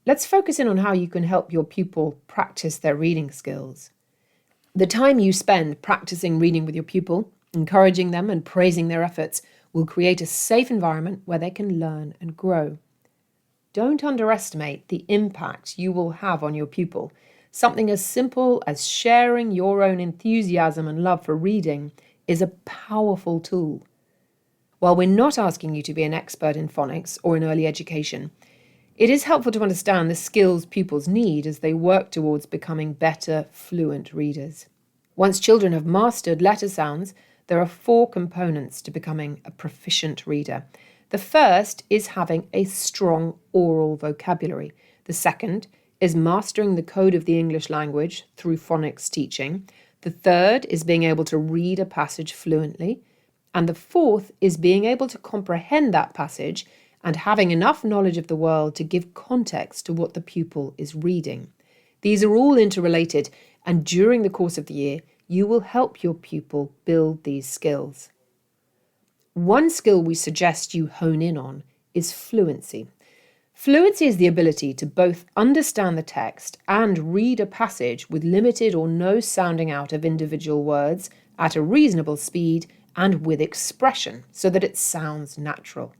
let's focus in on how you can help your pupil practice their reading skills. The time you spend practicing reading with your pupil, encouraging them and praising their efforts, will create a safe environment where they can learn and grow. Don't underestimate the impact you will have on your pupil. Something as simple as sharing your own enthusiasm and love for reading is a powerful tool. While we're not asking you to be an expert in phonics or in early education, it is helpful to understand the skills pupils need as they work towards becoming better, fluent readers. Once children have mastered letter sounds, there are 4 components to becoming a proficient reader. The first is having a strong oral vocabulary. The second is mastering the code of the English language through phonics teaching. The third is being able to read a passage fluently. And the fourth is being able to comprehend that passage and having enough knowledge of the world to give context to what the pupil is reading. These are all interrelated, and during the course of the year, you will help your pupil build these skills. One skill we suggest you hone in on is fluency. Fluency is the ability to both understand the text and read a passage with limited or no sounding out of individual words at a reasonable speed and with expression so that it sounds natural.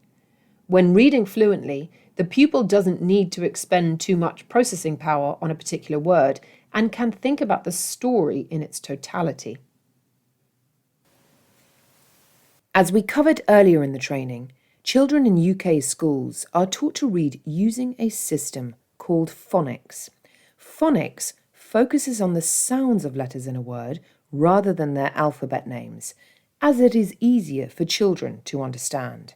When reading fluently, the pupil doesn't need to expend too much processing power on a particular word and can think about the story in its totality. As we covered earlier in the training, children in UK schools are taught to read using a system called phonics. Phonics focuses on the sounds of letters in a word rather than their alphabet names, as it is easier for children to understand.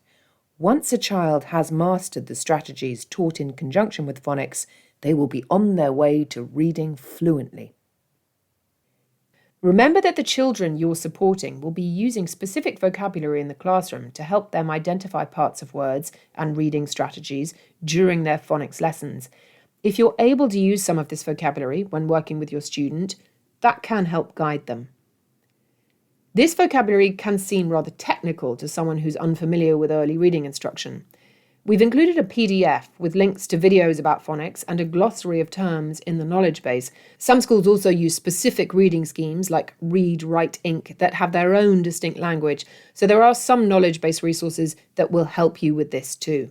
Once a child has mastered the strategies taught in conjunction with phonics, they will be on their way to reading fluently. Remember that the children you're supporting will be using specific vocabulary in the classroom to help them identify parts of words and reading strategies during their phonics lessons. If you're able to use some of this vocabulary when working with your student, that can help guide them. This vocabulary can seem rather technical to someone who's unfamiliar with early reading instruction. We've included a PDF with links to videos about phonics and a glossary of terms in the knowledge base. Some schools also use specific reading schemes like Read, Write, Ink that have their own distinct language, so there are some knowledge-based resources that will help you with this too.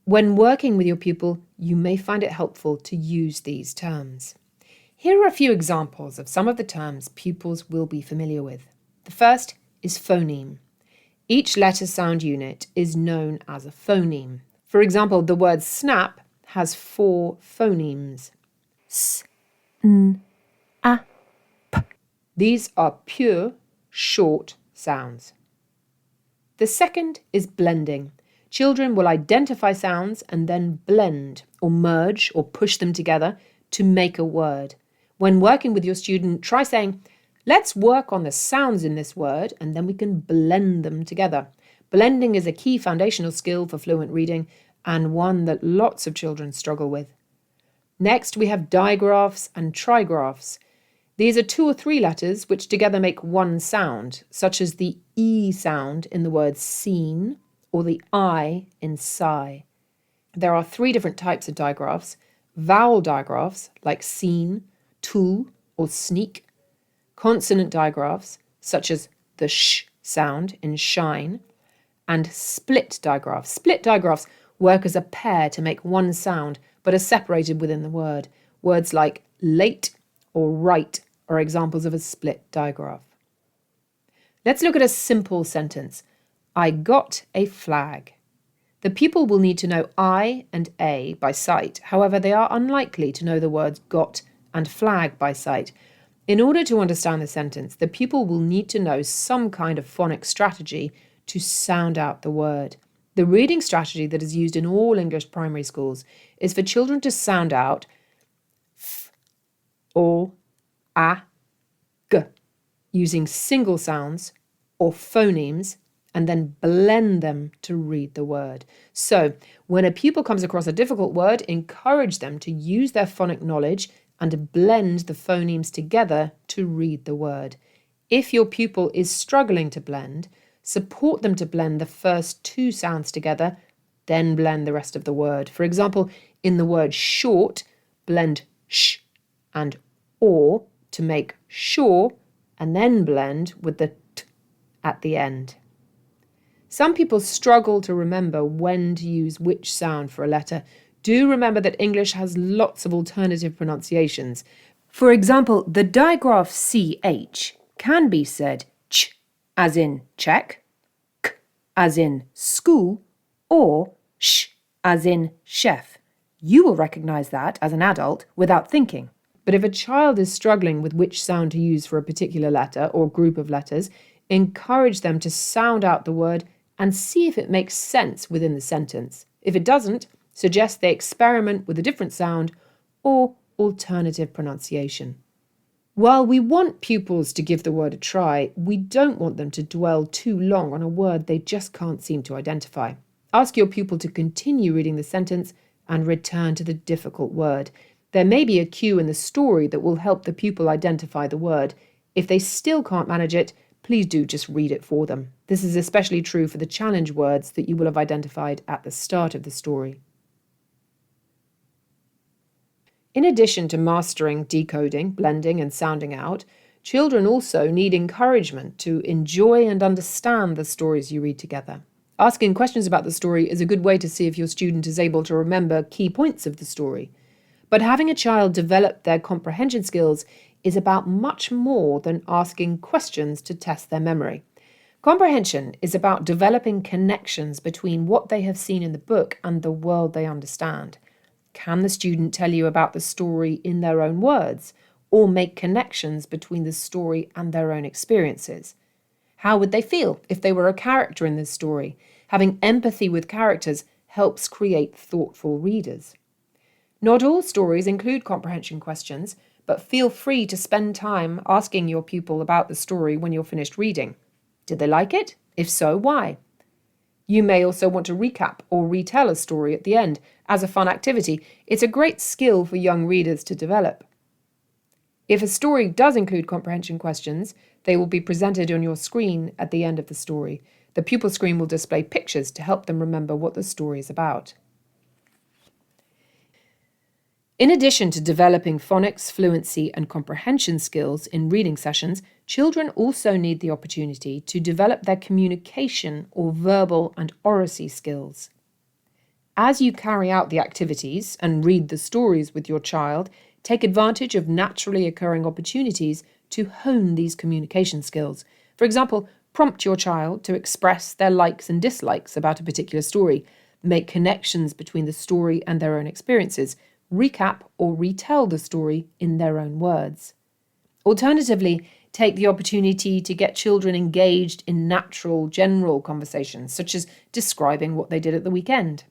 When working with your pupil, you may find it helpful to use these terms. Here are a few examples of some of the terms pupils will be familiar with. The first is phoneme. Each letter sound unit is known as a phoneme. For example, the word snap has 4 phonemes. S, N, A, P. These are pure, short sounds. The second is blending. Children will identify sounds and then blend or merge or push them together to make a word. When working with your student, try saying, "Let's work on the sounds in this word and then we can blend them together." Blending is a key foundational skill for fluent reading and one that lots of children struggle with. Next, we have digraphs and trigraphs. These are 2 or 3 letters which together make one sound, such as the E sound in the word seen or the I in sigh. There are 3 different types of digraphs: vowel digraphs like seen, tool or sneak, consonant digraphs such as the sh sound in shine, and split digraphs. Split digraphs work as a pair to make one sound but are separated within the word. Words like late or right are examples of a split digraph. Let's look at a simple sentence. I got a flag. The pupil will need to know I and a by sight. However, they are unlikely to know the words got and flag by sight. In order to understand the sentence, the pupil will need to know some kind of phonics strategy to sound out the word. The reading strategy that is used in all English primary schools is for children to sound out f or a, g, using single sounds or phonemes and then blend them to read the word. So, when a pupil comes across a difficult word, encourage them to use their phonic knowledge and blend the phonemes together to read the word. If your pupil is struggling to blend, support them to blend the first 2 sounds together, then blend the rest of the word. For example, In the word short, blend sh and or to make sure, and then blend with the t at the end. Some people struggle to remember when to use which sound for a letter. Do remember that English has lots of alternative pronunciations. For example, the digraph CH can be said ch as in check, k as in school, or sh as in chef. You will recognise that as an adult without thinking. But if a child is struggling with which sound to use for a particular letter or group of letters, encourage them to sound out the word and see if it makes sense within the sentence. If it doesn't, suggest they experiment with a different sound or alternative pronunciation. While we want pupils to give the word a try, we don't want them to dwell too long on a word they just can't seem to identify. Ask your pupil to continue reading the sentence and return to the difficult word. There may be a cue in the story that will help the pupil identify the word. If they still can't manage it, please do just read it for them. This is especially true for the challenge words that you will have identified at the start of the story. In addition to mastering decoding, blending, and sounding out, children also need encouragement to enjoy and understand the stories you read together. Asking questions about the story is a good way to see if your student is able to remember key points of the story. But having a child develop their comprehension skills is about much more than asking questions to test their memory. Comprehension is about developing connections between what they have seen in the book and the world they understand. Can the student tell you about the story in their own words, or make connections between the story and their own experiences? How would they feel if they were a character in this story? Having empathy with characters helps create thoughtful readers. Not all stories include comprehension questions, but feel free to spend time asking your pupil about the story when you're finished reading. Did they like it? If so, why? You may also want to recap or retell a story at the end as a fun activity. It's a great skill for young readers to develop. If a story does include comprehension questions, they will be presented on your screen at the end of the story. The pupil screen will display pictures to help them remember what the story is about. In addition to developing phonics, fluency, and comprehension skills in reading sessions, children also need the opportunity to develop their communication or verbal and oracy skills. As you carry out the activities and read the stories with your child, take advantage of naturally occurring opportunities to hone these communication skills. For example, prompt your child to express their likes and dislikes about a particular story, make connections between the story and their own experiences, recap or retell the story in their own words. Alternatively, take the opportunity to get children engaged in natural, general conversations, such as describing what they did at the weekend.